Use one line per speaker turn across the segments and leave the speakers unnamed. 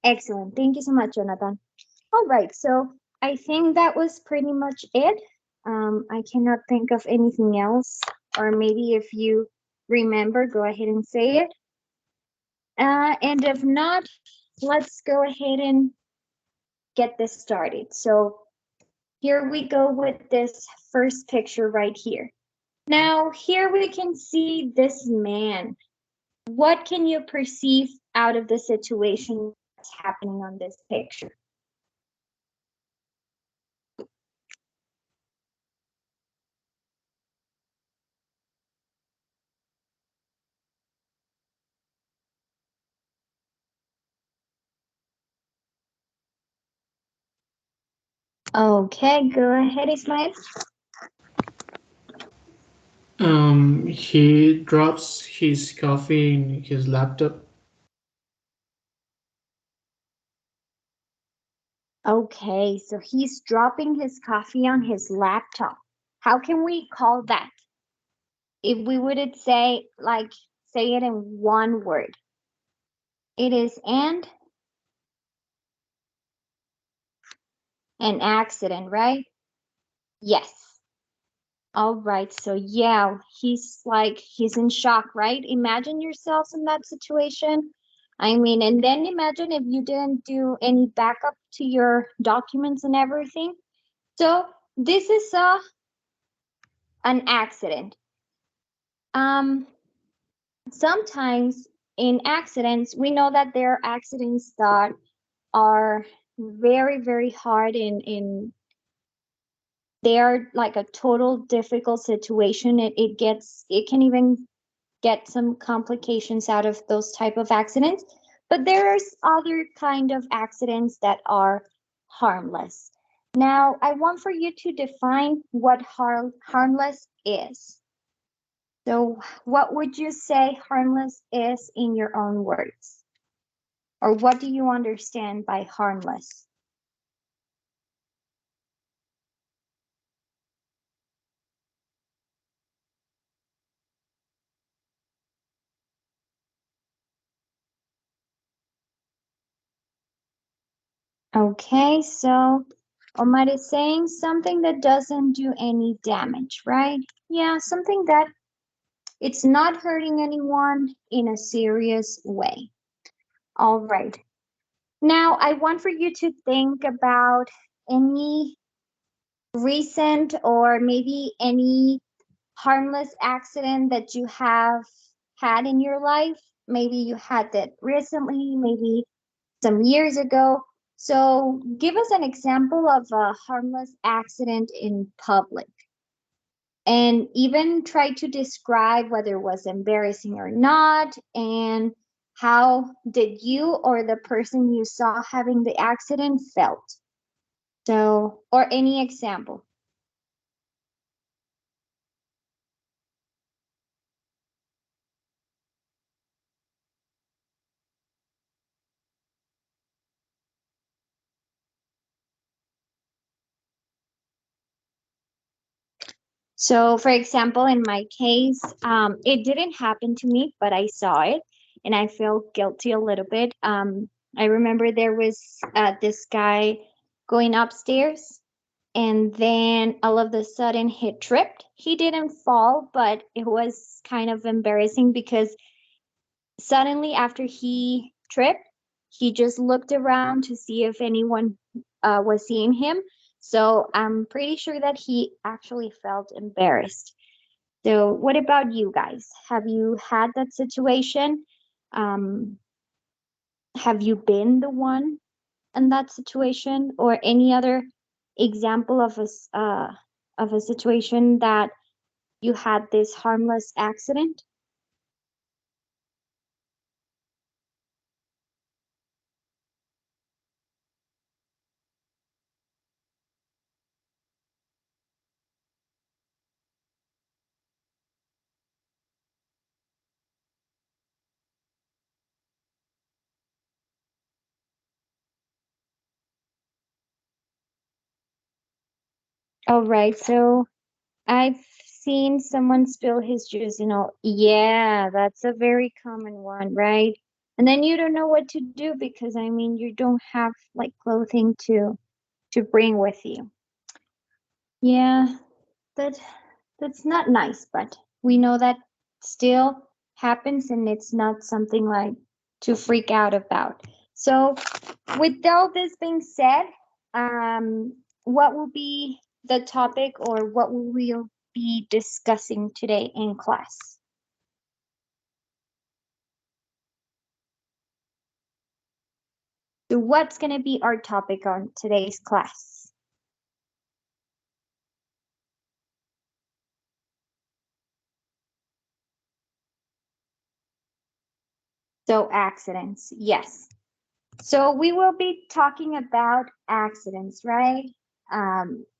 Excellent. Thank you so much, Jonathan. All right, so I think that was pretty much it. I cannot think of anything else, or maybe if you remember, go ahead and say it. And if not, let's go ahead and get this started. So here we go with this first picture right here. Now, here we can see this man. What can you perceive out of the situation that's happening on this picture? Okay, go ahead, Ismail.
He drops his coffee in his laptop.
Okay, so he's dropping his coffee on his laptop. How can we call that? If we would say, like, say it in one word, it is an accident, right? Yes. All right, so yeah, he's in shock, right? Imagine yourselves in that situation. I mean, and then imagine if you didn't do any backup to your documents and everything. So this is an accident. Um, Sometimes in accidents, we know that there are accidents that are very, very hard in they are like a total difficult situation. It can even get some complications out of those type of accidents. But there's other kind of accidents that are harmless. Now, I want for you to define what harmless is. So, what would you say harmless is in your own words? Or what do you understand by harmless? Okay, so Omar is saying something that doesn't do any damage, right? Yeah, something that it's not hurting anyone in a serious way. All right. Now, I want for you to think about any recent or maybe any harmless accident that you have had in your life. Maybe you had that recently, maybe some years ago. So, give us an example of a harmless accident in public and even try to describe whether it was embarrassing or not and how did you or the person you saw having the accident felt. So, or any example. So, for example, in my case, it didn't happen to me, but I saw it and I felt guilty a little bit. I remember there was this guy going upstairs, and then all of a sudden he tripped. He didn't fall, but it was kind of embarrassing because suddenly after he tripped, he just looked around to see if anyone was seeing him. So I'm pretty sure that he actually felt embarrassed. So, what about you guys? Have you had that situation? Um, have you been the one in that situation, or any other example of a situation that you had this harmless accident? All right, so I've seen someone spill his juice. Yeah, that's a very common one, right? And then you don't know what to do because I mean you don't have like clothing to bring with you. Yeah, that that's not nice, but we know that still happens and it's not something like to freak out about. So, with all this being said, what will be the topic or what will we be discussing today in class? So, what's going to be our topic on today's class? So, accidents, yes. So we will be talking about accidents, right?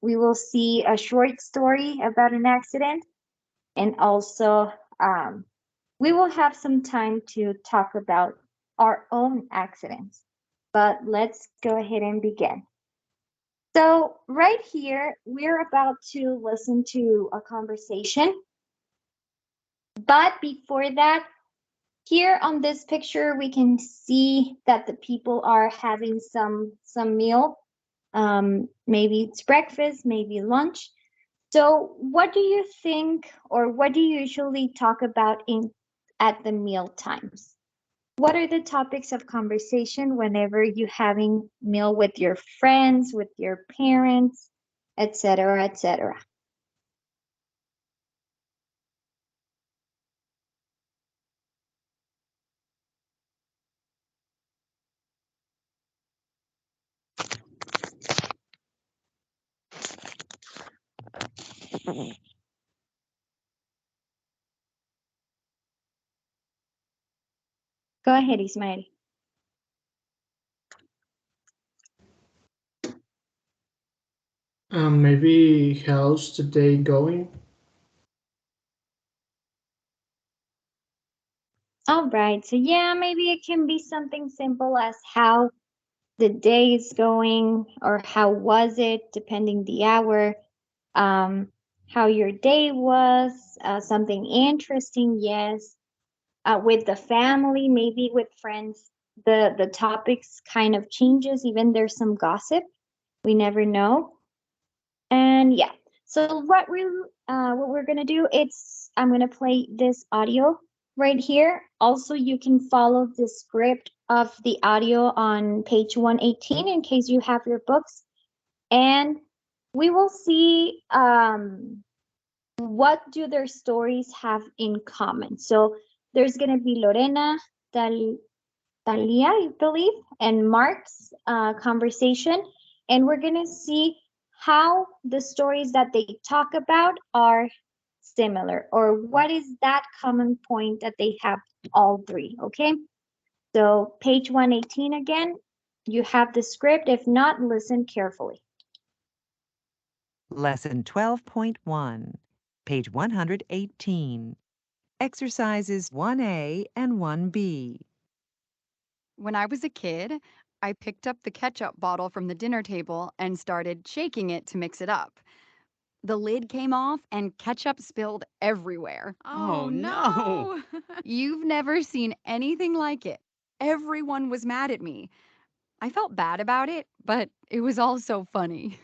We will see a short story about an accident, and also we will have some time to talk about our own accidents. But let's go ahead and begin. So, right here, we're about to listen to a conversation. But before that, here on this picture, we can see that the people are having some meal. Maybe it's breakfast, maybe lunch. So, what do you think, or what do you usually talk about in at the meal times? What are the topics of conversation whenever you're having meal with your friends, with your parents, etc., etc.? Go ahead, Ismael.
Maybe how's the day going?
All right. So yeah, maybe it can be something simple as how the day is going or how was it, depending the hour, um, how your day was, something interesting, yes. With the family, maybe with friends, the topics kind of changes. Even there's some gossip. We never know. And yeah, so what we're gonna do, it's I'm gonna play this audio right here. Also, you can follow the script of the audio on page 118 in case you have your books. And we will see what do their stories have in common. So there's gonna be Lorena, Talia, I believe, and Mark's conversation, and we're gonna see how the stories that they talk about are similar, or what is that common point that they have all three. Okay, so page 118 again. You have the script. If not, listen carefully.
Lesson 12.1, page 118. Exercises 1A and 1B.
When I was a kid, I picked up the ketchup bottle from the dinner table and started shaking it to mix it up. The lid came off and ketchup spilled everywhere.
Oh, no.
You've never seen anything like it. Everyone was mad at me. I felt bad about it, but it was all so funny.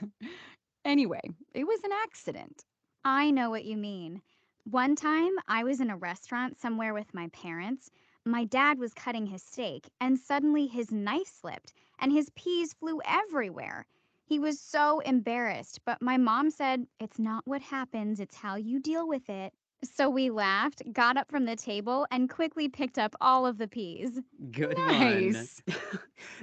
Anyway, it was an accident.
I know what you mean. One time, I was in a restaurant somewhere with my parents. My dad was cutting his steak, and suddenly his knife slipped, and his peas flew everywhere. He was so embarrassed, but my mom said, "It's not what happens, it's how you deal with it." So we laughed, got up from the table, and quickly picked up all of the peas.
Good
Nice.
one.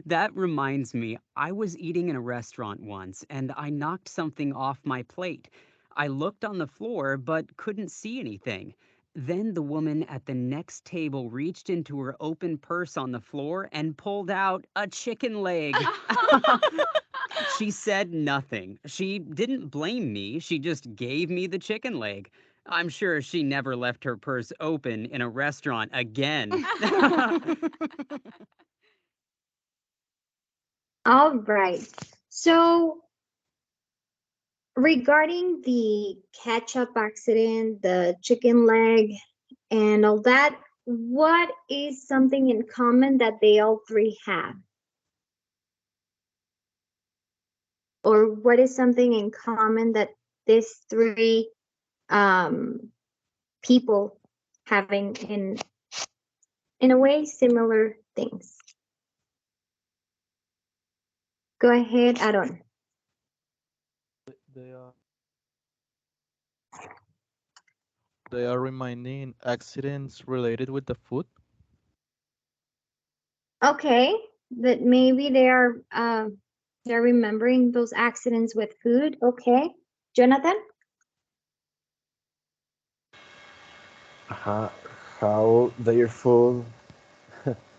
That reminds me, I was eating in a restaurant once and I knocked something off my plate. I looked on the floor but couldn't see anything. Then the woman at the next table reached into her open purse on the floor and pulled out a chicken leg. She said nothing. She didn't blame me. She just gave me the chicken leg. I'm sure she never left her purse open in a restaurant again.
All right. So regarding the ketchup accident, the chicken leg, and all that, what is something in common that they all three have? Or what is something in common that these three um, people having in a way similar things? Go ahead, Aaron.
They are they are reminding accidents related with the food.
Okay, that maybe they're remembering those accidents with food. Okay, Jonathan.
uh, how their food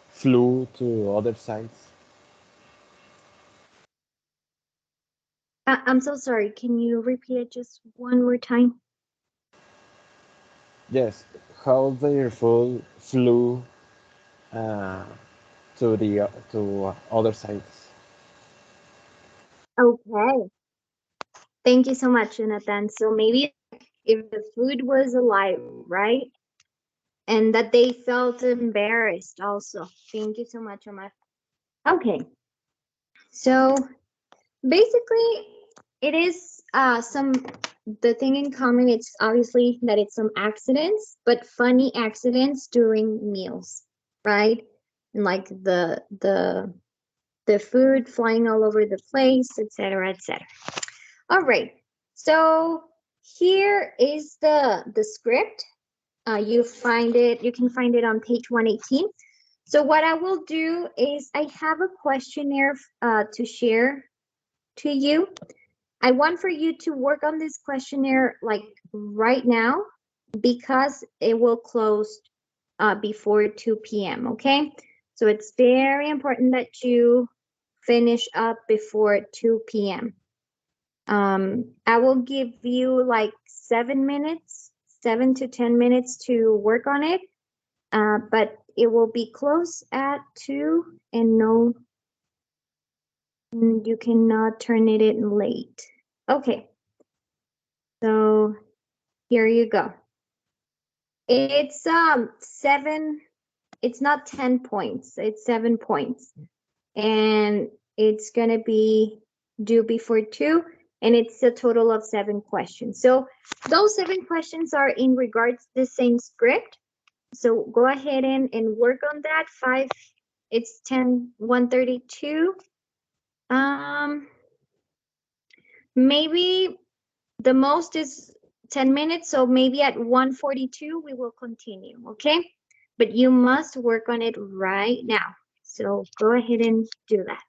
flew to other sides.
I'm so sorry. Can you repeat it just one more time?
Yes, how their food flew uh, to other sides.
Okay. Thank you so much, Jonathan. So maybe if the food was alive, right? And that they felt embarrassed also. Thank you so much, Omar. Okay. So basically it is some the thing in common it's obviously that it's some accidents, but funny accidents during meals, right? And like the food flying all over the place, etc., etc. All right. So here is the script. You can find it on page 118. So what I will do is I have a questionnaire to share to you. I want for you to work on this questionnaire like right now because it will close before 2 p.m. Okay. So it's very important that you finish up before 2 p.m. I will give you like 7 minutes, 7 to 10 minutes to work on it. But it will be close at 2 and no, you cannot turn it in late. Okay, so here you go. It's 7, it's not 10 points, it's 7 points. And it's gonna be due before 2, and it's a total of 7 questions. So those 7 questions are in regards to the same script. So go ahead and work on that. 5, it's 10, 132. Maybe the most is 10 minutes, so maybe at 142 we will continue, okay? But you must work on it right now. So go ahead and do that.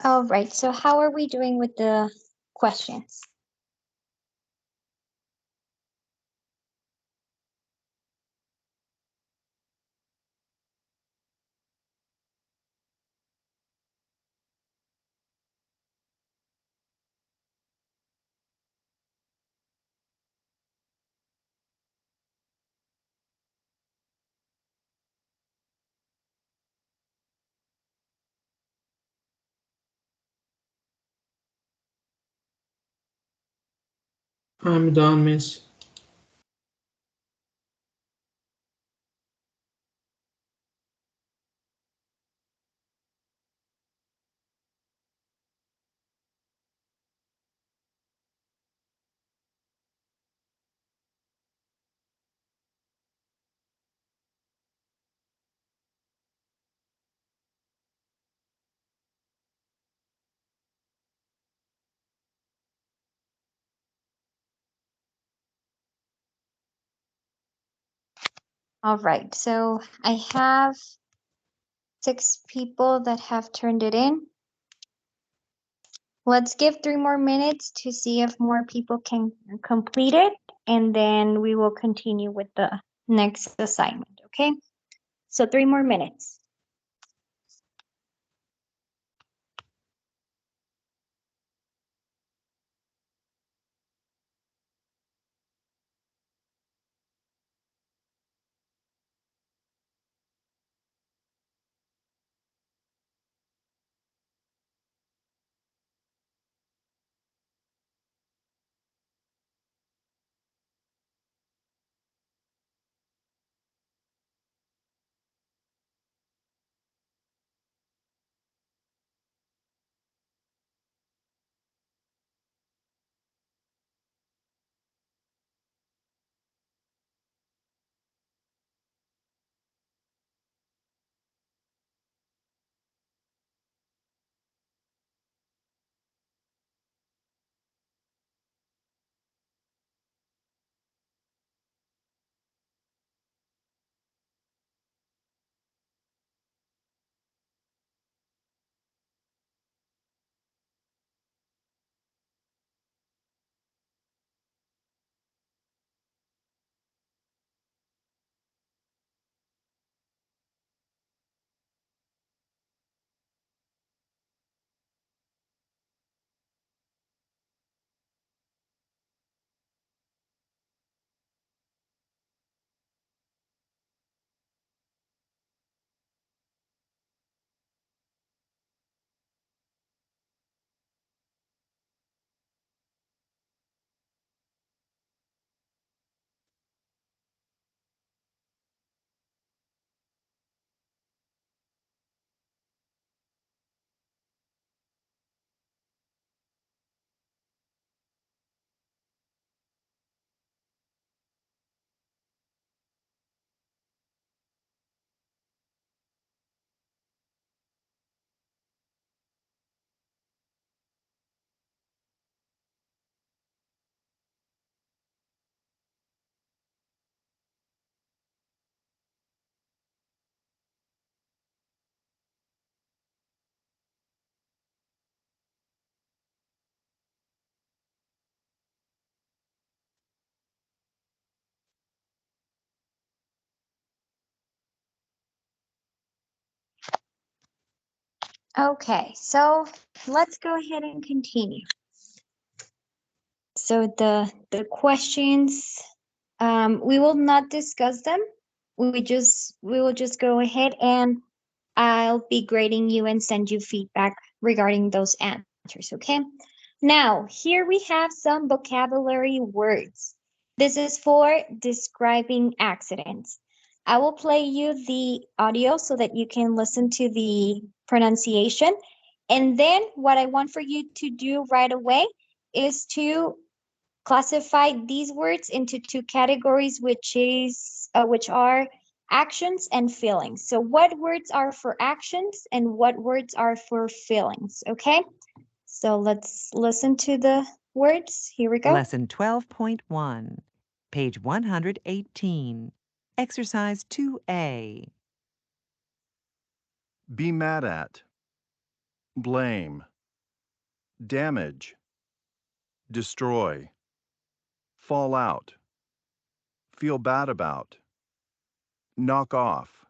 All right, so how are we doing with the questions?
I'm done, miss.
All right, so I have 6 people that have turned it in. Let's give 3 more minutes to see if more people can complete it, and then we will continue with the next assignment, okay? So 3 more minutes. Okay, so let's go ahead and continue. So the questions, we will not discuss them. We will just go ahead and I'll be grading you and send you feedback regarding those answers, okay? Now, here we have some vocabulary words. This is for describing accidents. I will play you the audio so that you can listen to the pronunciation. And then what I want for you to do right away is to classify these words into 2 categories, which are actions and feelings. So what words are for actions and what words are for feelings, okay? So let's listen to the words. Here we go.
Lesson 12.1, page 118. Exercise 2A.
Be mad at. Blame. damage, destroy, fall out, feel bad about, knock off,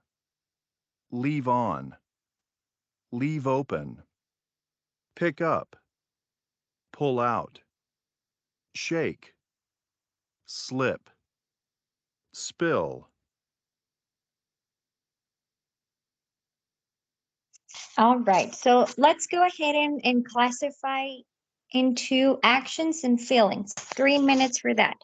leave on, leave open, pick up, pull out, shake, slip, spill.
All right, so let's go ahead and classify into actions and feelings. 3 minutes for that.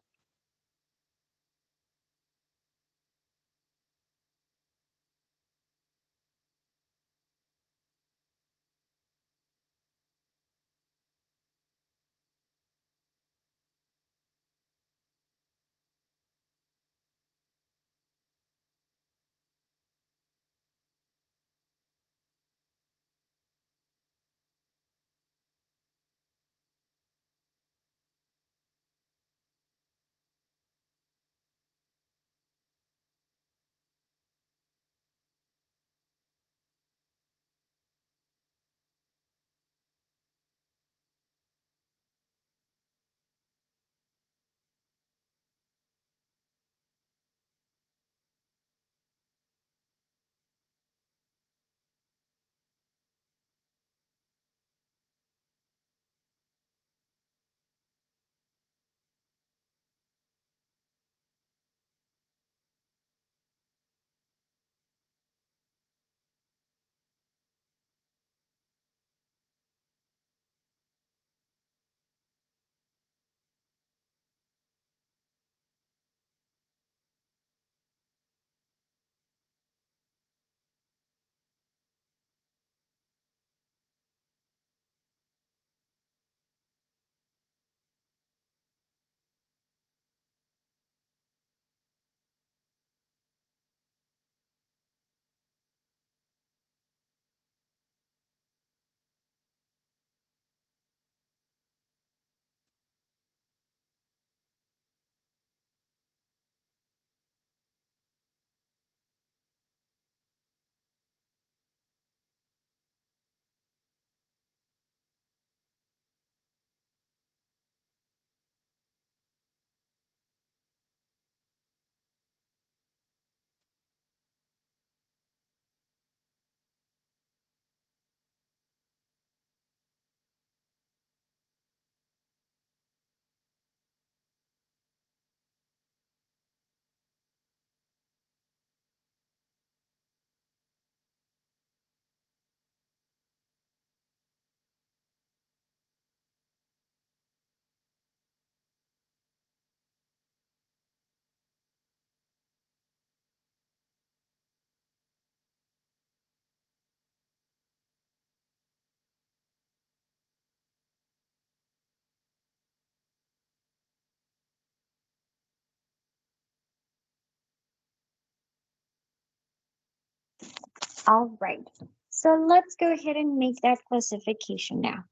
All right. So let's go ahead and make that classification now.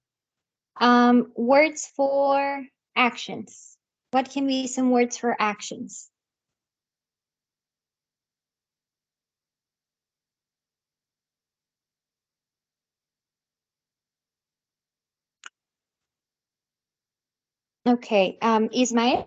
Words for actions. What can be some words for actions? Okay, Ismael?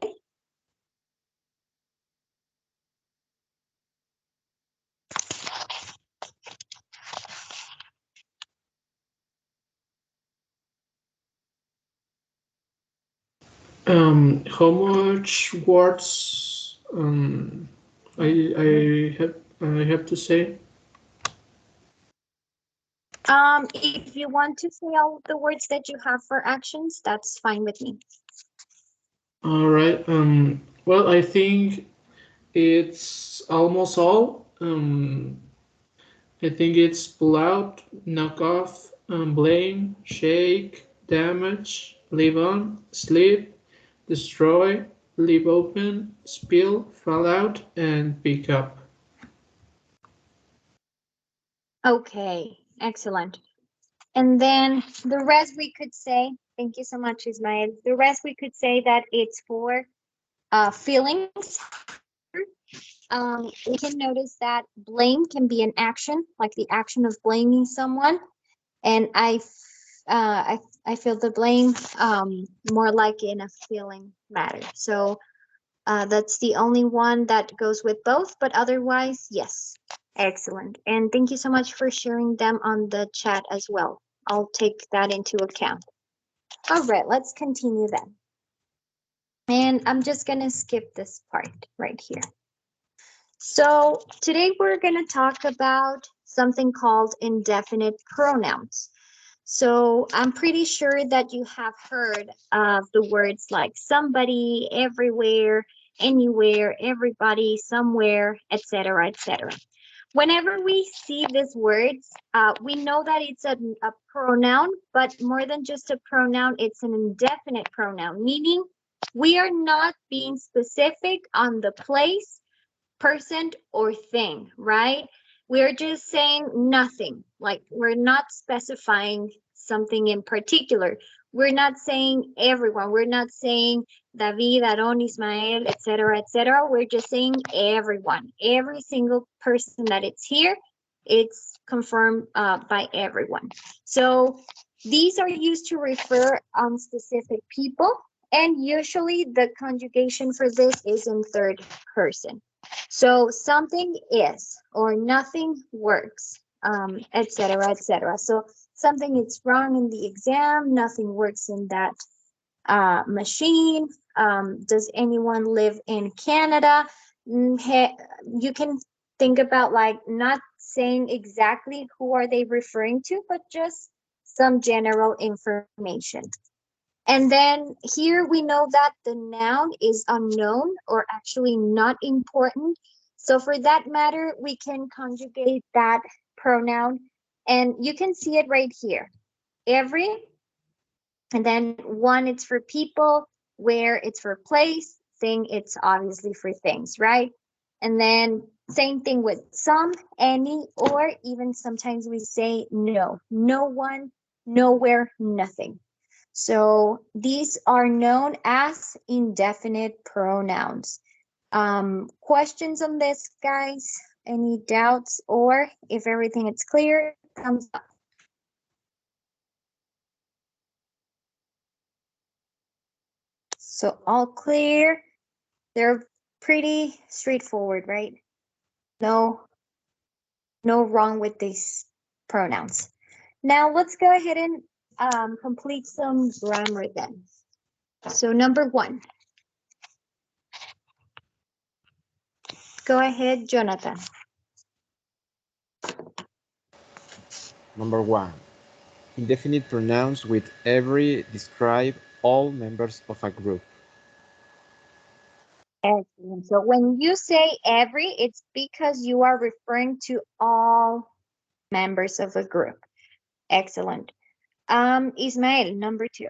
How much words I have to say?
If you want to say all the words that you have for actions, that's fine with me.
All right. Well, I think it's almost all. I think it's pull out, knock off, blame, shake, damage, leave on, sleep, destroy, leave open, spill, fall out, and pick up.
Okay, excellent. And then the rest we could say, thank you so much, Ismael. The rest we could say that it's for feelings. We can notice that blame can be an action, like the action of blaming someone. And I I feel the blame more like in a feeling matter. So that's the only one that goes with both, but otherwise, yes. Excellent. And thank you so much for sharing them on the chat as well. I'll take that into account. All right, let's continue then. And I'm just going to skip this part right here. So today we're going to talk about something called indefinite pronouns. So I'm pretty sure that you have heard of the words like somebody, everywhere, anywhere, everybody, somewhere, etc., etc. Whenever we see these words, we know that it's a pronoun, but more than just a pronoun, it's an indefinite pronoun, meaning we are not being specific on the place, person, or thing, right? We're just saying nothing. Like we're not specifying something in particular. We're not saying everyone. We're not saying David, Aaron, Ismael, etc., etc. We're just saying everyone. Every single person that it's here, it's confirmed by everyone. So these are used to refer on specific people, and usually the conjugation for this is in third person. So something is or nothing works, etc., etc. So something is wrong in the exam, nothing works in that machine. Does anyone live in Canada? You can think about like not saying exactly who are they referring to, but just some general information. And then here we know that the noun is unknown or actually not important. So for that matter, we can conjugate that pronoun and you can see it right here. Every, and then one it's for people, where it's for place, thing it's obviously for things, right? And then same thing with some, any, or even sometimes we say no, no one, nowhere, nothing. So these are known as indefinite pronouns. Questions on this, guys? Any doubts? Or if everything is clear, thumbs up. So all clear. They're pretty straightforward, right? No wrong with these pronouns. Now let's go ahead and complete some grammar then. So number one. Go ahead, Jonathan.
Number one, indefinite pronouns with every describe all members of a group.
Excellent. So when you say every, it's because you are referring to all members of a group. Excellent. Ismael, number two.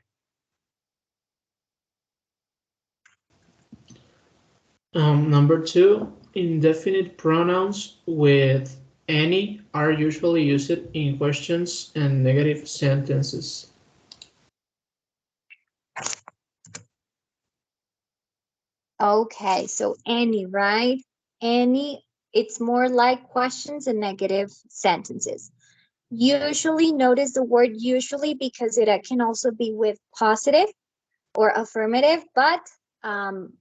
Number two, indefinite pronouns with any are usually used in questions and negative sentences.
Okay, so any, right? Any, it's more like questions and negative sentences. Usually, notice the word usually because it can also be with positive or affirmative, but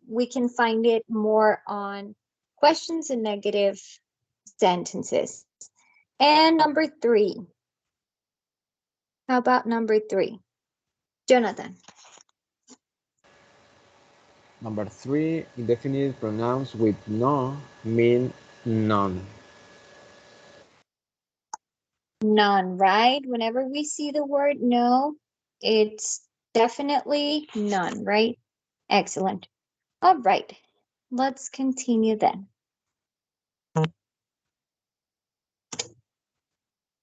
we can find it more on questions and negative sentences. And number three. How about number three? Jonathan.
Number three, indefinite pronouns with no mean none.
None, right? Whenever we see the word no, it's definitely none, right? Excellent. All right, let's continue then.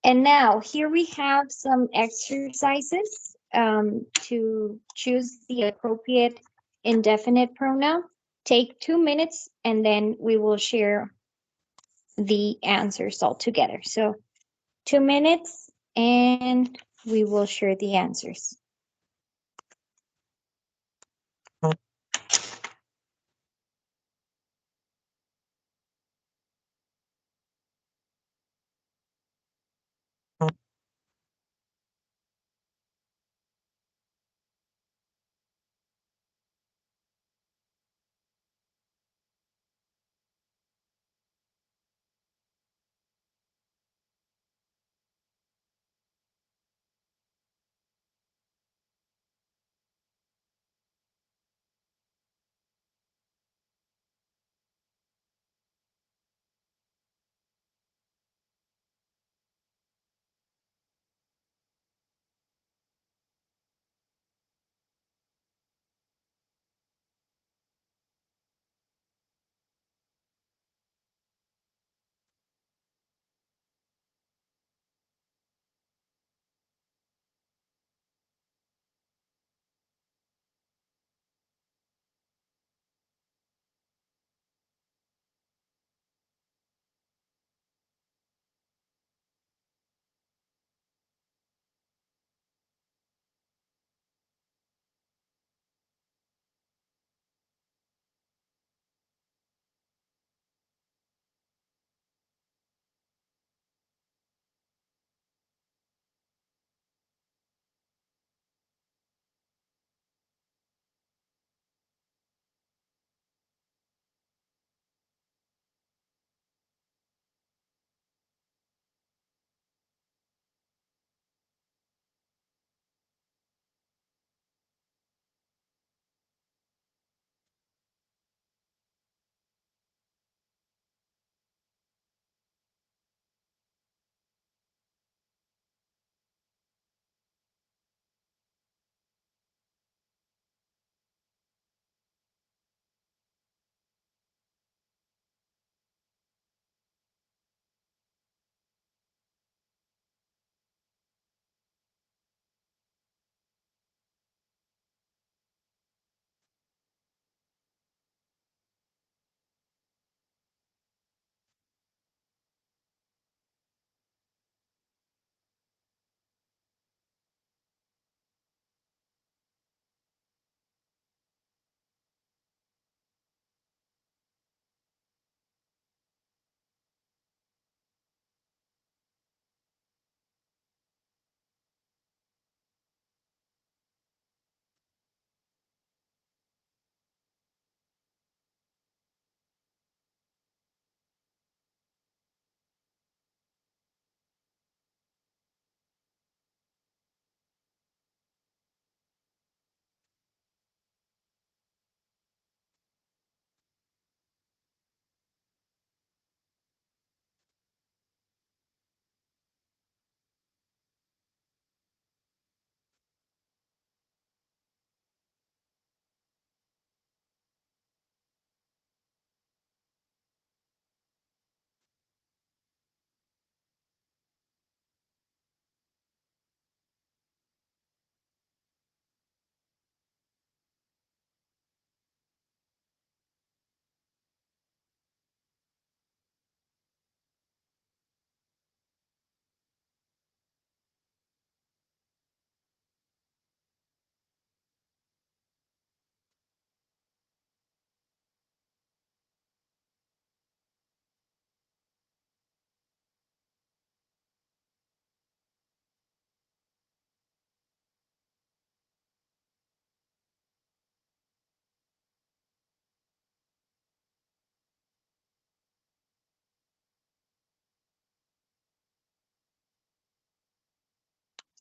And now here we have some exercises to choose the appropriate indefinite pronoun. Take 2 minutes and then we will share the answers all together. So 2 minutes and we will share the answers.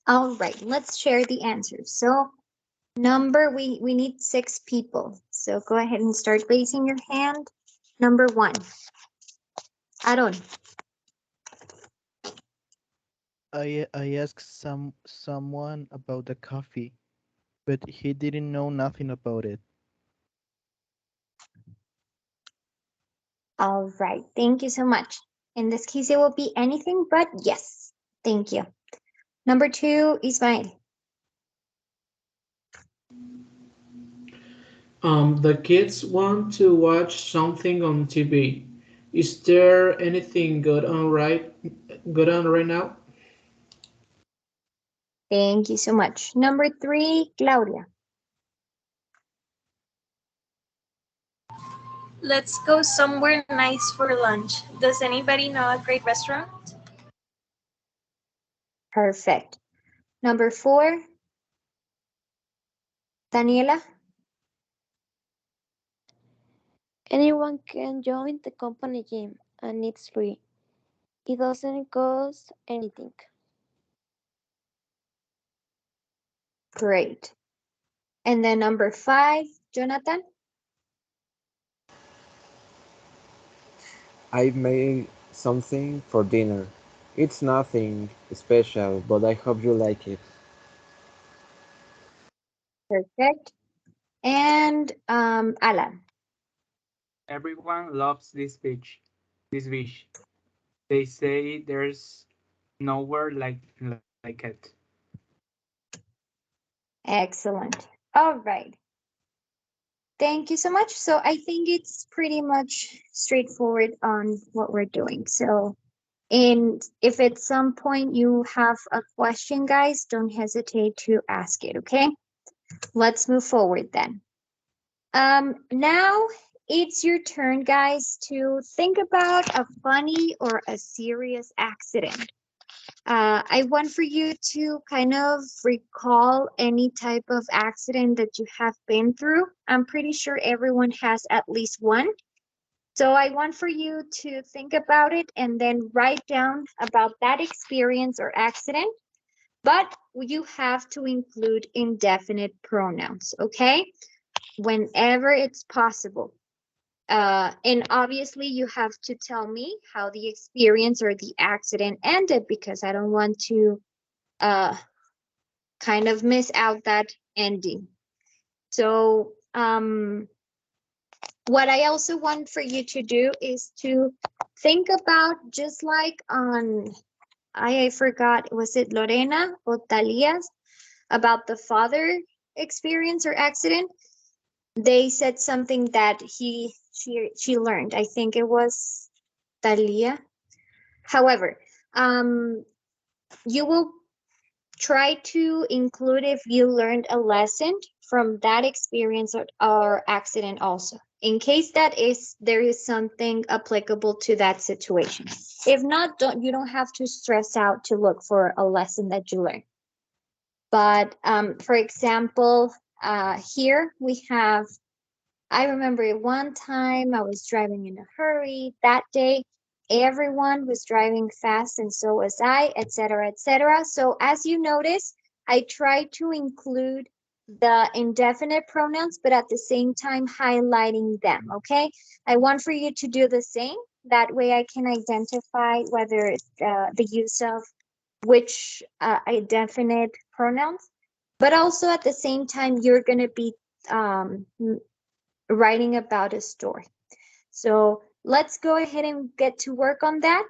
All right, let's share the answers. So we need 6 people. So go ahead and start raising your hand. Number 1, Aaron.
I asked someone about the coffee, but he didn't know nothing about it.
All right, thank you so much. In this case, it will be anything but yes. Thank you. Number 2, Ismael.
The kids want to watch something on TV. Is there anything good on right now?
Thank you so much. Number 3, Claudia.
Let's go somewhere nice for lunch. Does anybody know a great restaurant?
Perfect. Number 4, Daniela.
Anyone can join the company gym and it's free. It doesn't cost anything.
Great. And then number 5, Jonathan.
I made something for dinner. It's nothing special, but I hope you like it.
Perfect. And Alan.
Everyone loves this beach. They say there's nowhere like it.
Excellent. All right. Thank you so much. So I think it's pretty much straightforward on what we're doing. So, and if at some point you have a question, guys, don't hesitate to ask it, okay? Let's move forward then. Now it's your turn, guys, to think about a funny or a serious accident. I want for you to kind of recall any type of accident that you have been through. I'm pretty sure everyone has at least one. So I want for you to think about it and then write down about that experience or accident. But you have to include indefinite pronouns, okay? Whenever it's possible. And obviously, you have to tell me how the experience or the accident ended because I don't want to uh, kind of miss out that ending. So, what I also want for you to do is to think about just like on, I forgot, was it Lorena or Talia's about the father experience or accident? They said something that she learned. I think it was Talia. However, you will try to include if you learned a lesson from that experience or accident also in case that is there is something applicable to that situation. If not, you don't have to stress out to look for a lesson that you learned. But for example, here we have, I remember one time I was driving in a hurry. That day, everyone was driving fast, and so was I, etc., etc. So, as you notice, I try to include the indefinite pronouns, but at the same time, highlighting them. Okay. I want for you to do the same. That way, I can identify whether it's the use of which indefinite pronouns, but also at the same time, you're going to be um, writing about a story. So let's go ahead and get to work on that.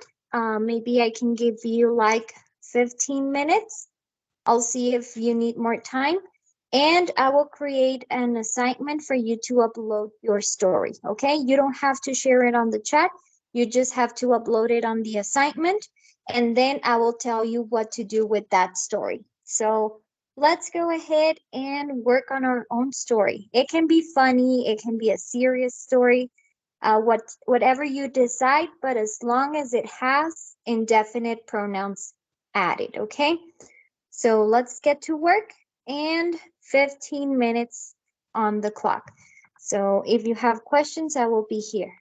Maybe I can give you like 15 minutes. I'll see if you need more time. And I will create an assignment for you to upload your story. Okay, you don't have to share it on the chat. You just have to upload it on the assignment. And then I will tell you what to do with that story. So let's go ahead and work on our own story. It can be funny, it can be a serious story, whatever you decide, but as long as it has indefinite pronouns added, okay? So let's get to work and 15 minutes on the clock. So if you have questions, I will be here.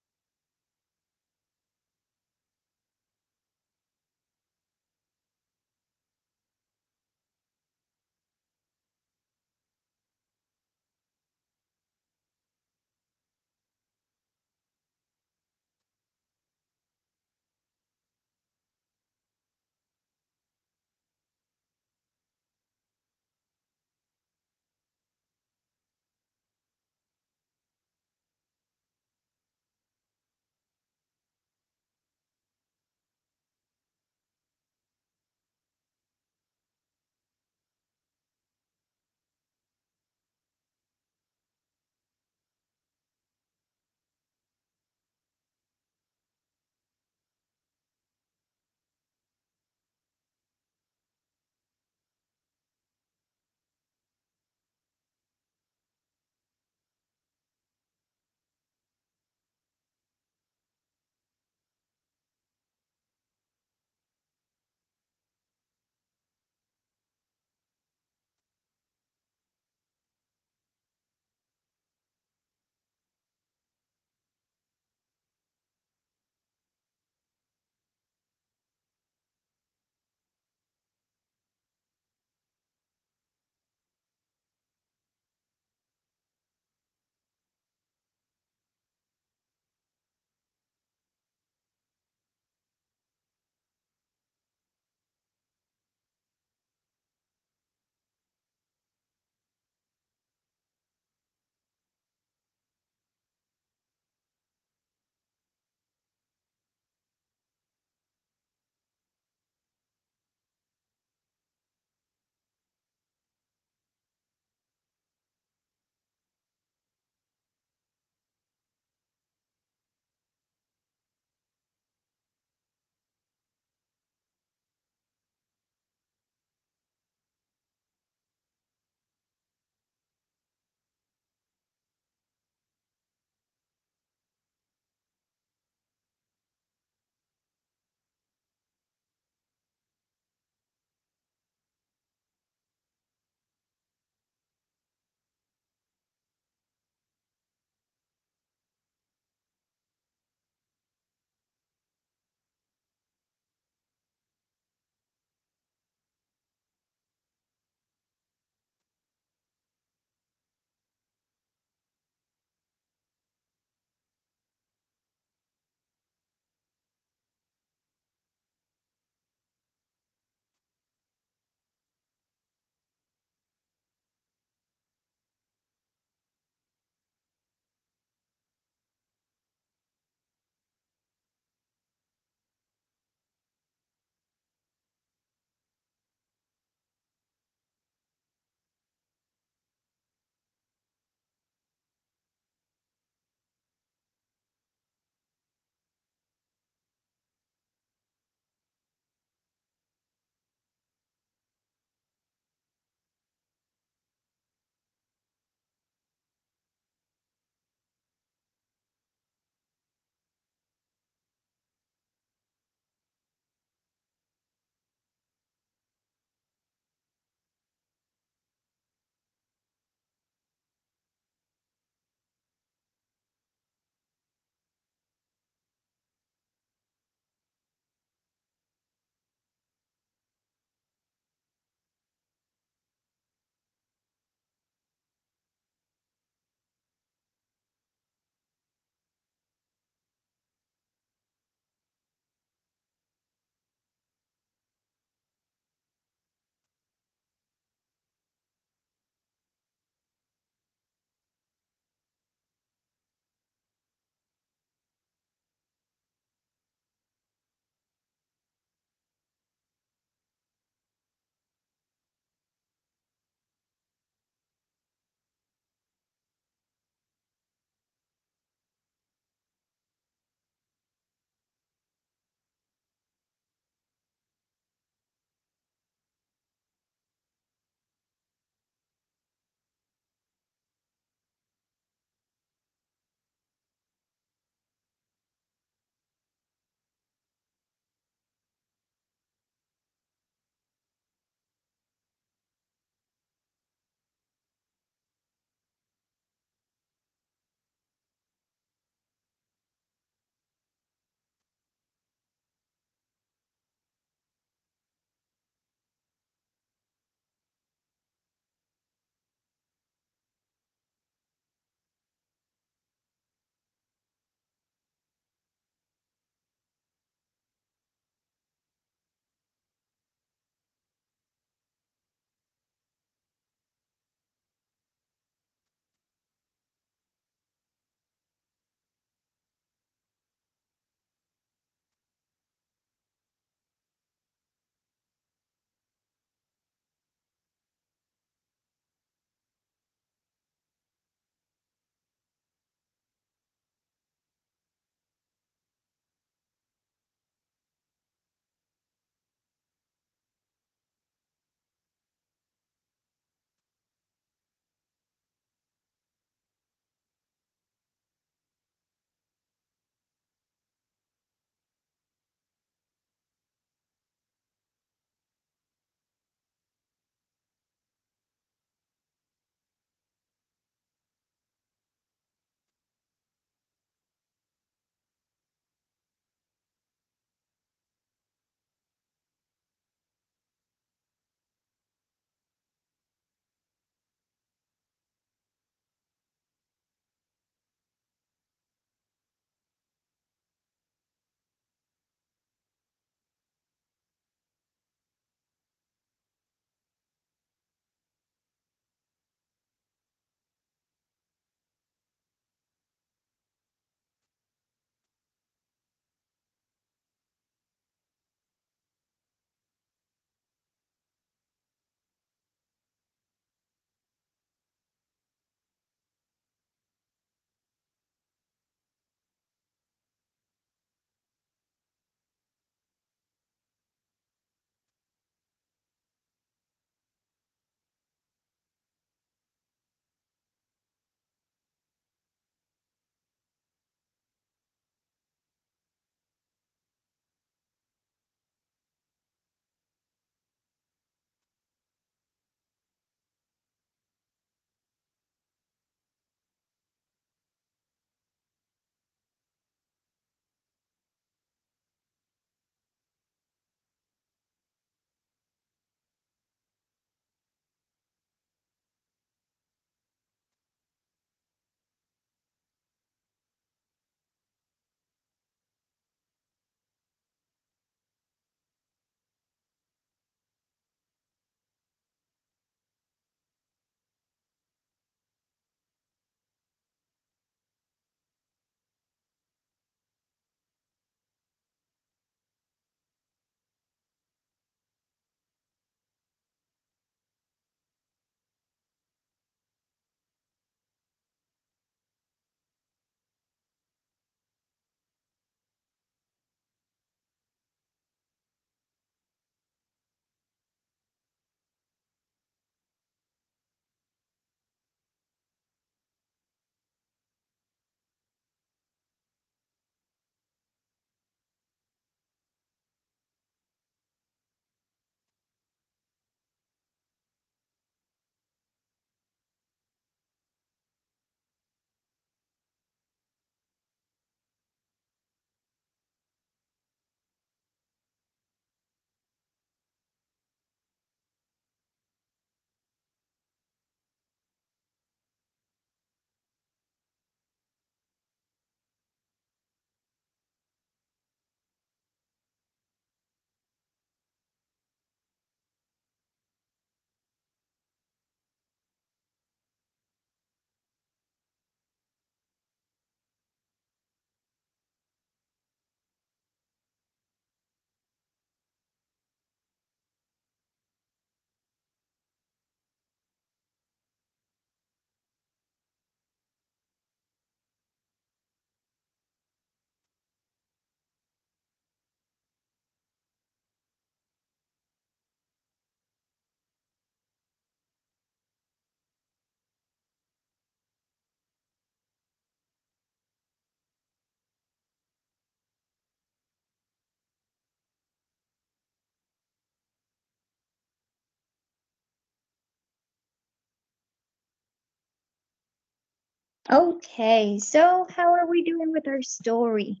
Okay, so how are we doing with our story?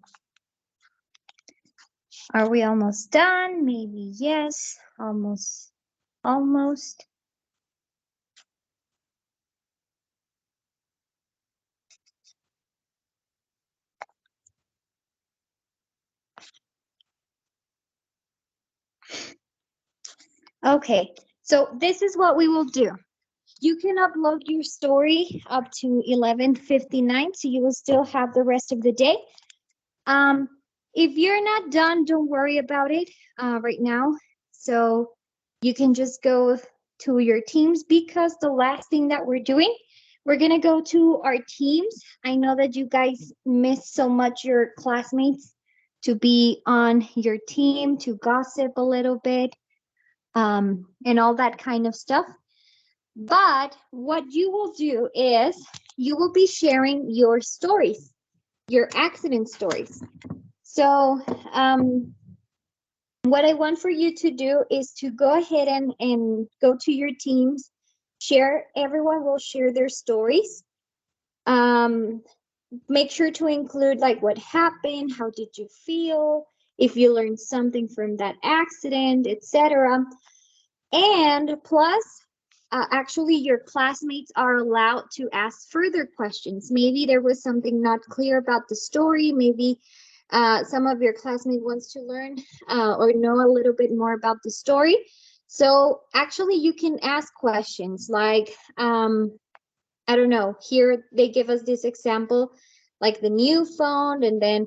Are we almost done? Maybe yes, almost, almost. Okay, so this is what we will do. You can upload your story up to 11:59, so you will still have the rest of the day. Um, if you're not done, don't worry about it right now. So you can just go to your teams because the last thing that we're doing, we're gonna go to our teams. I know that you guys miss so much your classmates to be on your team, to gossip a little bit, and all that kind of stuff. But what you will do is you will be sharing your stories, your accident stories. So, what I want for you to do is to go ahead and go to your teams, share, everyone will share their stories. Um, Make sure to include like what happened, how did you feel, if you learned something from that accident, etc. And plus, actually, your classmates are allowed to ask further questions. Maybe there was something not clear about the story. Maybe some of your classmates wants to learn or know a little bit more about the story. So actually, you can ask questions like, I don't know, here they give us this example, like the new phone, and then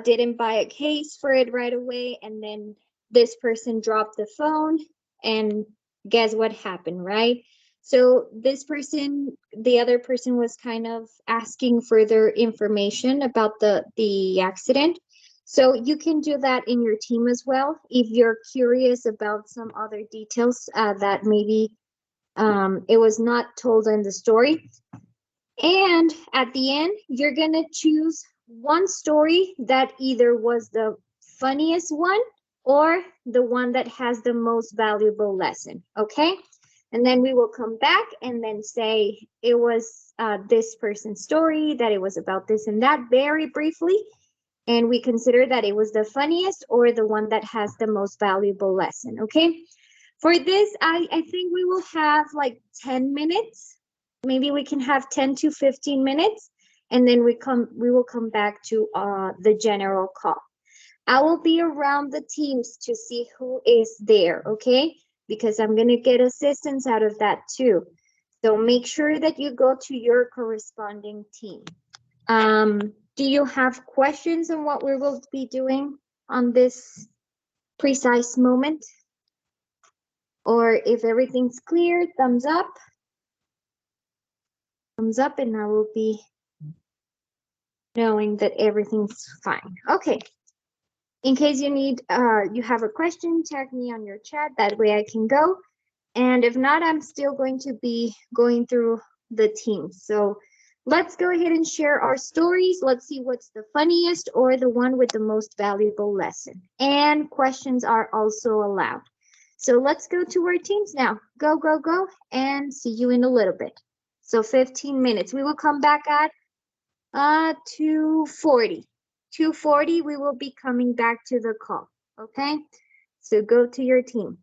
didn't buy a case for it right away, and then this person dropped the phone, and guess what happened, right? So this person, the other person was kind of asking further information about the accident. So you can do that in your team as well if you're curious about some other details that maybe it was not told in the story. And at the end, you're going to choose one story that either was the funniest one or the one that has the most valuable lesson. Okay. And then we will come back and then say it was this person's story, that it was about this and that very briefly. And we consider that it was the funniest or the one that has the most valuable lesson. Okay. For this, I think we will have like 10 minutes. Maybe we can have 10 to 15 minutes, and then we will come back to the general call. I will be around the teams to see who is there, okay? Because I'm gonna get assistance out of that too. So make sure that you go to your corresponding team. Do you have questions on what we will be doing on this precise moment? Or if everything's clear, thumbs up, and I will be knowing that everything's fine. Okay. In case you need, you have a question, tag me on your chat. That way I can go. And if not, I'm still going to be going through the teams. So let's go ahead and share our stories. Let's see what's the funniest or the one with the most valuable lesson. And questions are also allowed. So let's go to our teams now. Go, go, go, and see you in a little bit. So 15 minutes. We will come back at 2:40. 2:40, we will be coming back to the call. Okay? So go to your team.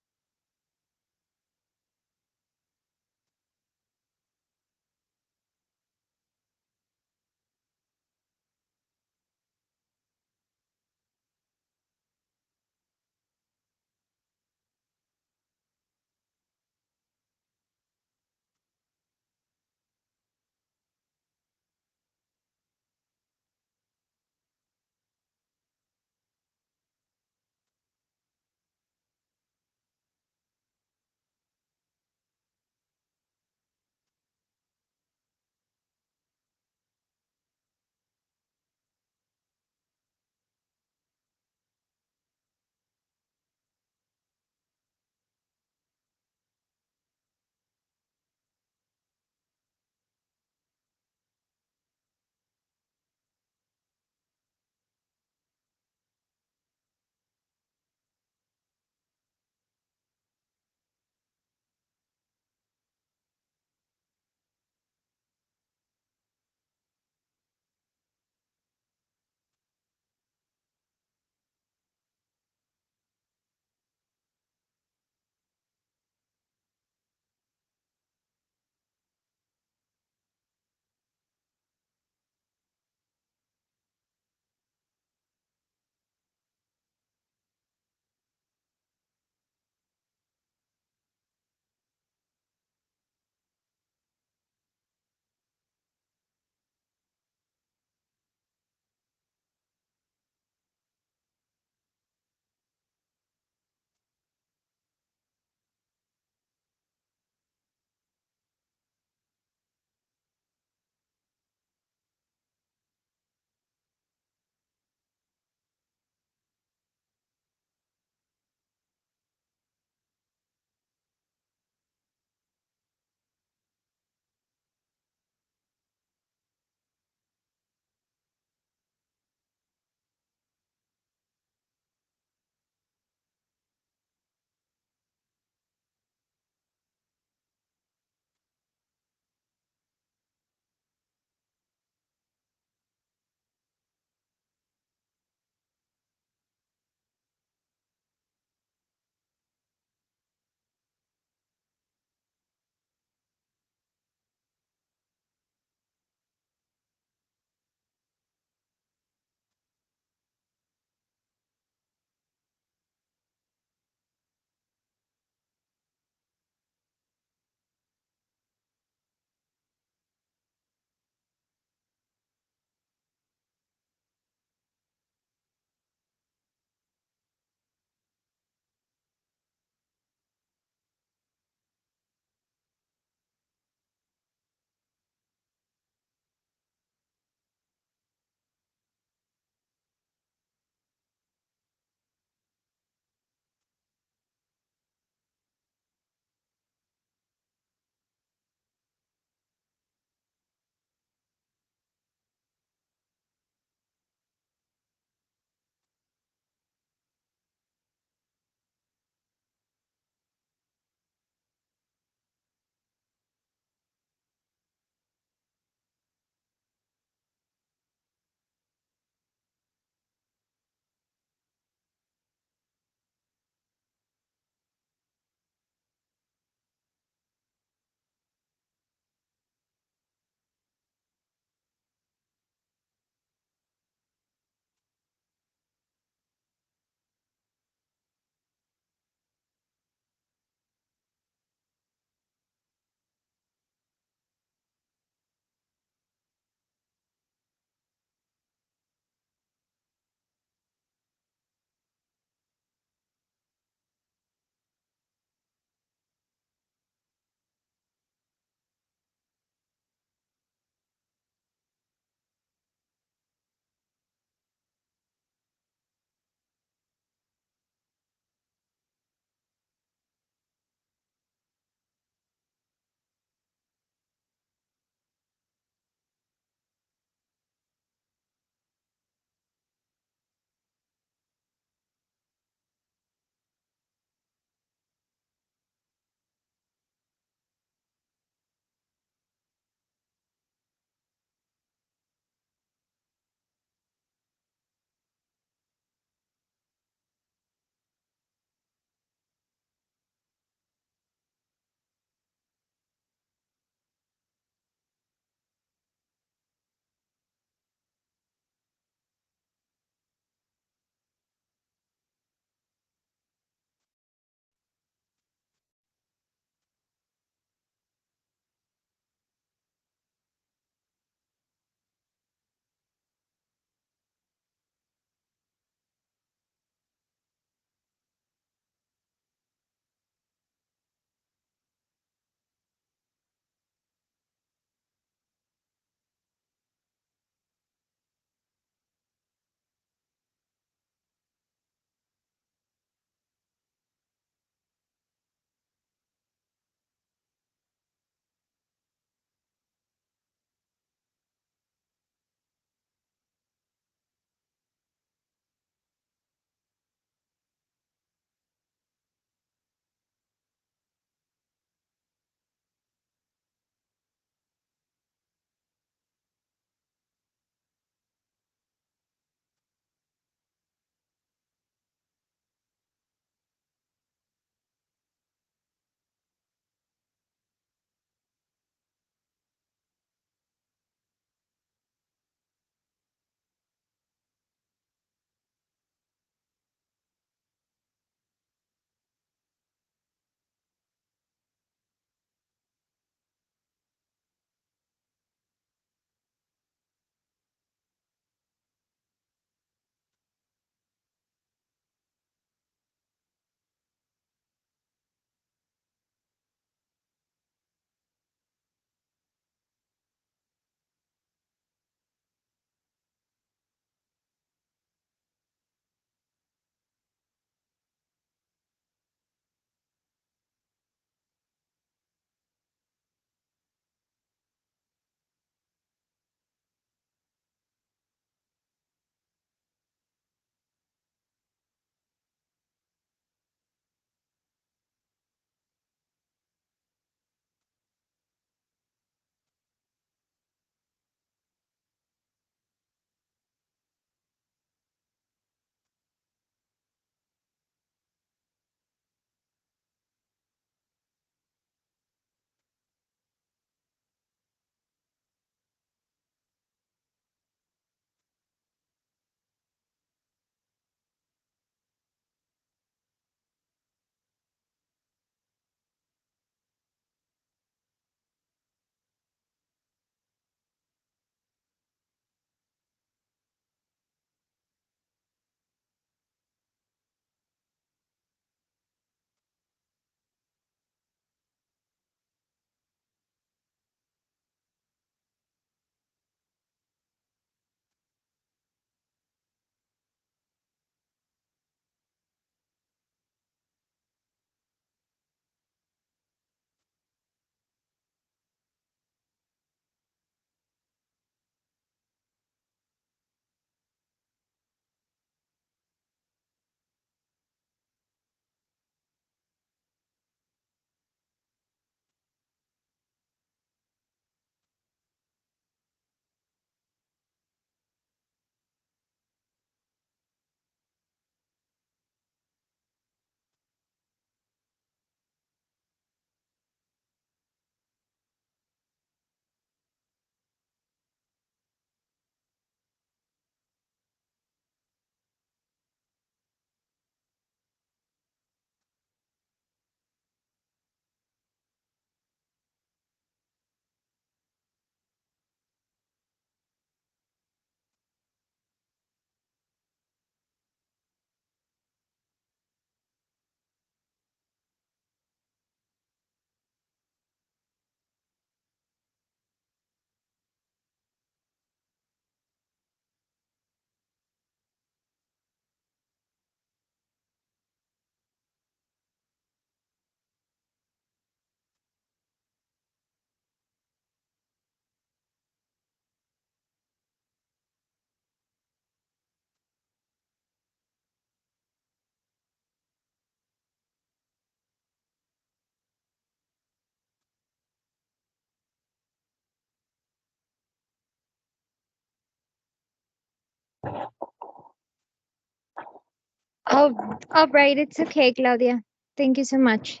Oh, all right. It's okay, Claudia. Thank you so much.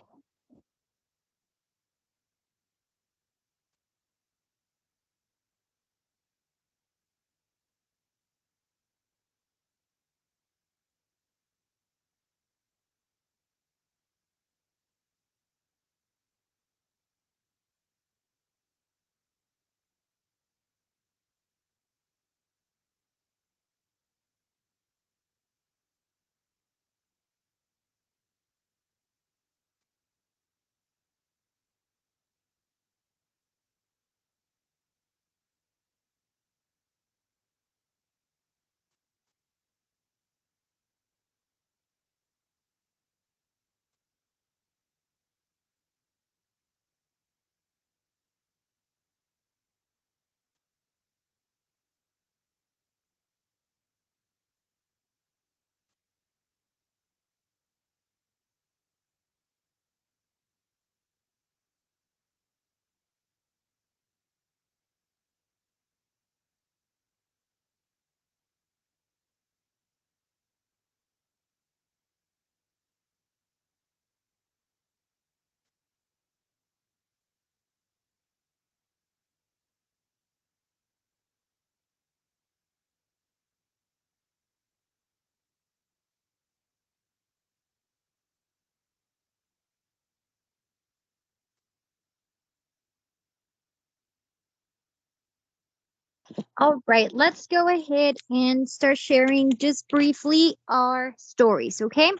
All right. Let's go ahead and start sharing just briefly our stories, okay?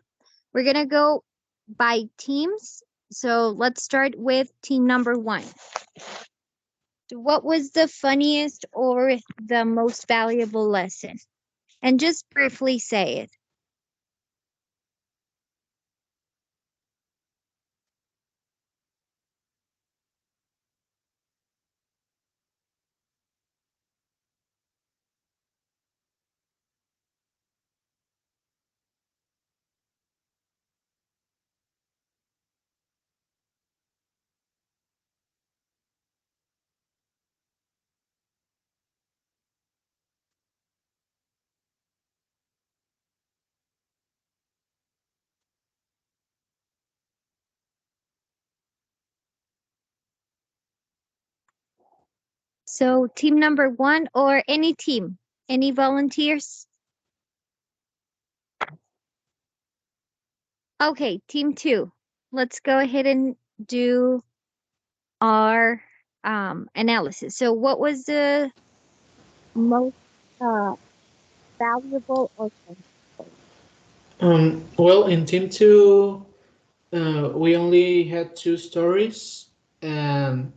We're going to go by teams. So let's start with team number one. What was the funniest or the most valuable lesson? And just briefly say it. So, team number one or any team? Any volunteers? Okay, team two. Let's go ahead and do our analysis. So, what was the most uh, valuable or sensible?
Well, in Team 2, we only had two stories, and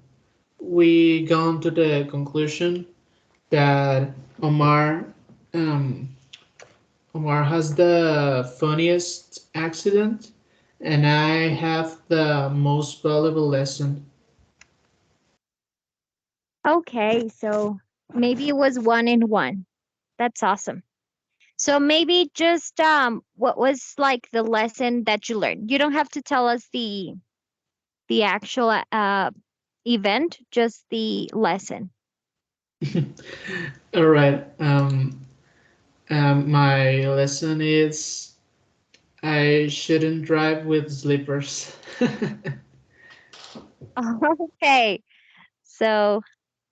we gone to the conclusion that Omar, um, Omar has the funniest accident, and I have the most valuable lesson.
Okay, so maybe it was one in one. That's awesome. So maybe just what was like the lesson that you learned? You don't have to tell us the actual event, just the lesson.
All right. My lesson is I shouldn't drive with slippers.
Okay. So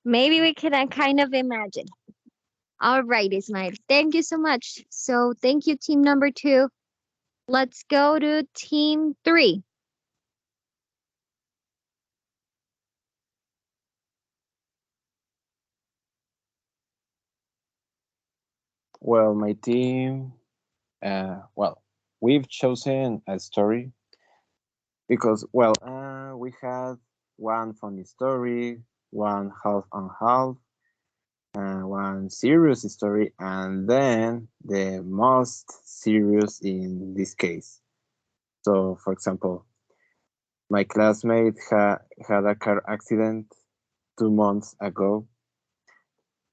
maybe we can kind of imagine. All right, Ismail. Thank you so much. So thank you, team number two. Let's go to team three.
Well, my team, well, we've chosen a story because, well, we had one funny story, one half and half, one serious story, and then the most serious in this case. So, for example, my classmate had a car accident 2 months ago,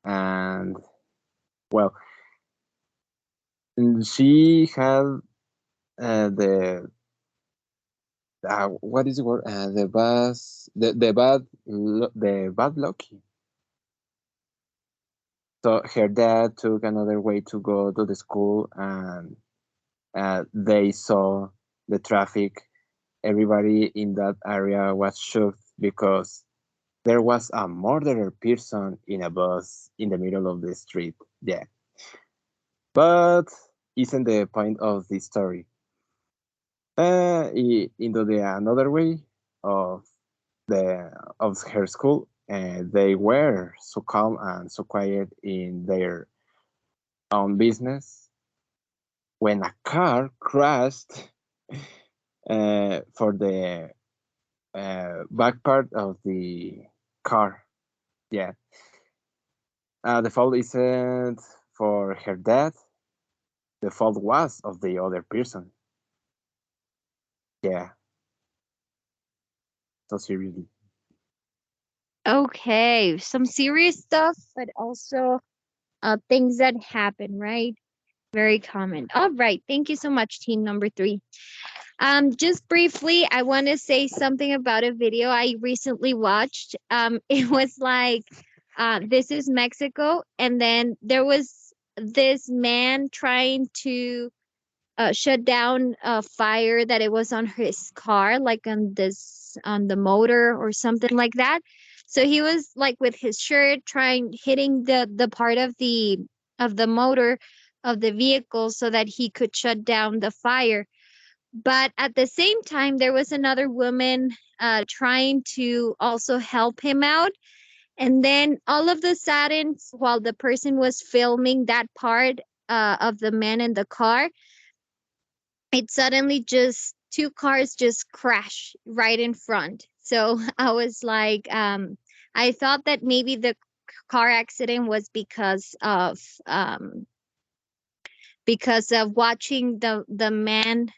and well, she had the what is the word? The bad lucky. So her dad took another way to go to the school, and they saw the traffic. Everybody in that area was shocked because there was a murderer person in a bus in the middle of the street. Yeah, but isn't the point of this story. Into the another way of the of her school, they were so calm and so quiet in their own business when a car crashed for the back part of the car. Yeah, the fault isn't for her death. The fault was of the other person. Yeah, so seriously.
Okay, some serious stuff, but also things that happen, right? Very common. All right, thank you so much, team number 3. Just briefly, I want to say something about a video I recently watched. It was like, this is Mexico, and then there was this man trying to shut down a fire that it was on his car, like on the motor or something like that. So he was like with his shirt trying hitting the part of the motor of the vehicle so that he could shut down the fire. But at the same time, there was another woman trying to also help him out. And then all of the sudden, while the person was filming that part of the man in the car, it suddenly just two cars just crash right in front. So I was like, I thought that maybe the car accident was because of watching the man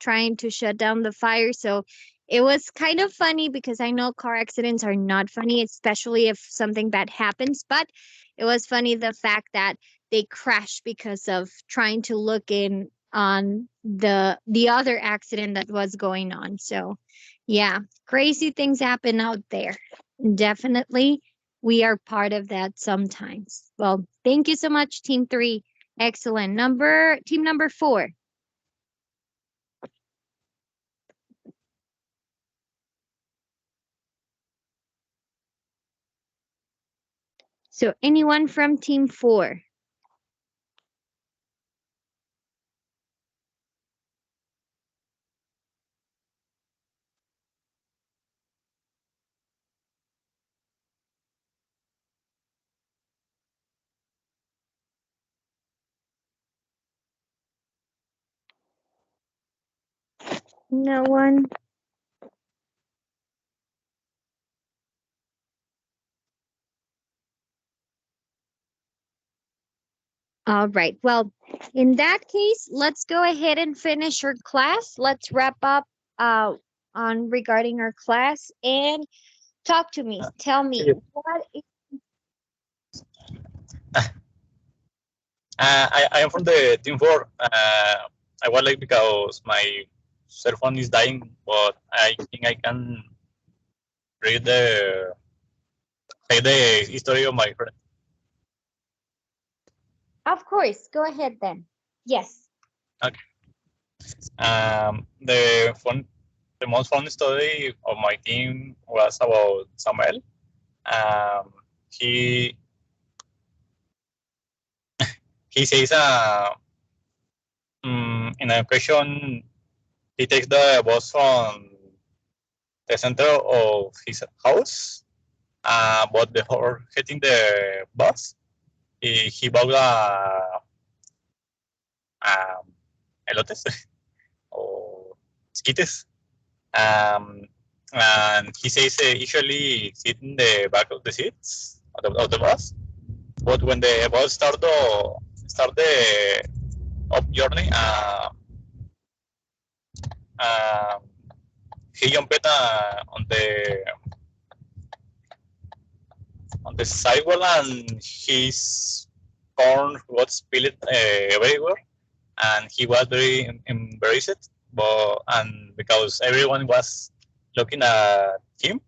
trying to shut down the fire. So it was kind of funny because I know car accidents are not funny, especially if something bad happens, but it was funny the fact that they crashed because of trying to look in on the other accident that was going on. So yeah, crazy things happen out there. Definitely we are part of that sometimes. Well, thank you so much, team 3. Excellent. Team number 4. So anyone from team 4? No one. All right. Well, in that case, let's go ahead and finish our class. Let's wrap up uh, on regarding our class and talk to me. Tell me what is
I am from the team 4. I was like because my cell phone is dying, but I think I can read the history of my friend.
Of course. Go ahead then. Yes.
Okay. The most fun story of my team was about Samuel. Um, he he says in a question he takes the bus from the center of his house, but before hitting the bus, he bought um, elotes or skites. Um, and he says usually sit in the back of the seats of the bus. But when the bus start the up journey, uh, he jumped on the sidewall and his corn got spilled everywhere, and he was very embarrassed. But and because everyone was looking at him,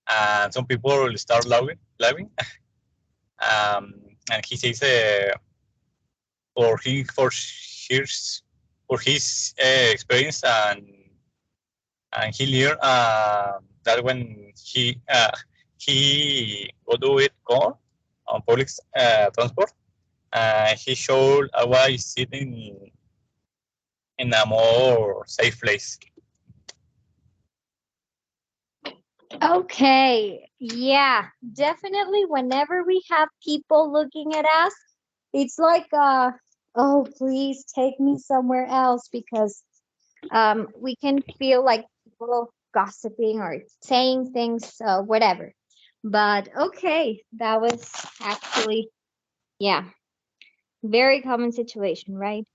and some people start laughing. um, and he says, for years for his experience, and he learned that when he go do it car on public transport, he should always sit in a more safe place.
Okay. Yeah, definitely whenever we have people looking at us, it's like oh, please take me somewhere else because we can feel like people gossiping or saying things, whatever. But okay, that was actually, yeah, very common situation, right?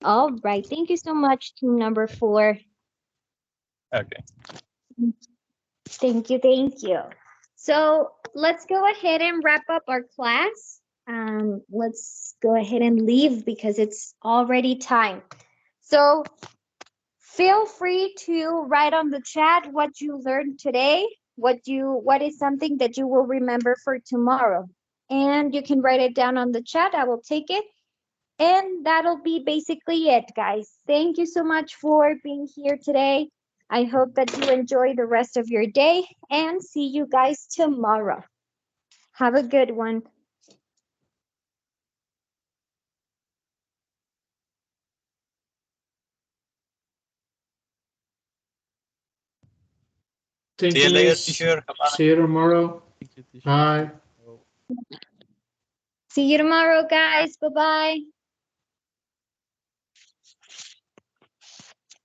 All right. Thank you so much, team number 4.
Okay.
Thank you. Thank you. So let's go ahead and wrap up our class. Let's go ahead and leave because it's already time. So feel free to write on the chat what you learned today, what is something that you will remember for tomorrow. And you can write it down on the chat. I will take it. And that'll be basically it, guys. Thank you so much for being here today. I hope that you enjoy the rest of your day and see you guys tomorrow. Have a good one.
Thank
See
you,
you later,
Miss.
teacher. Have a
See you tomorrow.
Thank you, teacher.
Bye.
Oh.
See you tomorrow, guys. Bye-bye.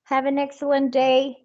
Have an excellent day.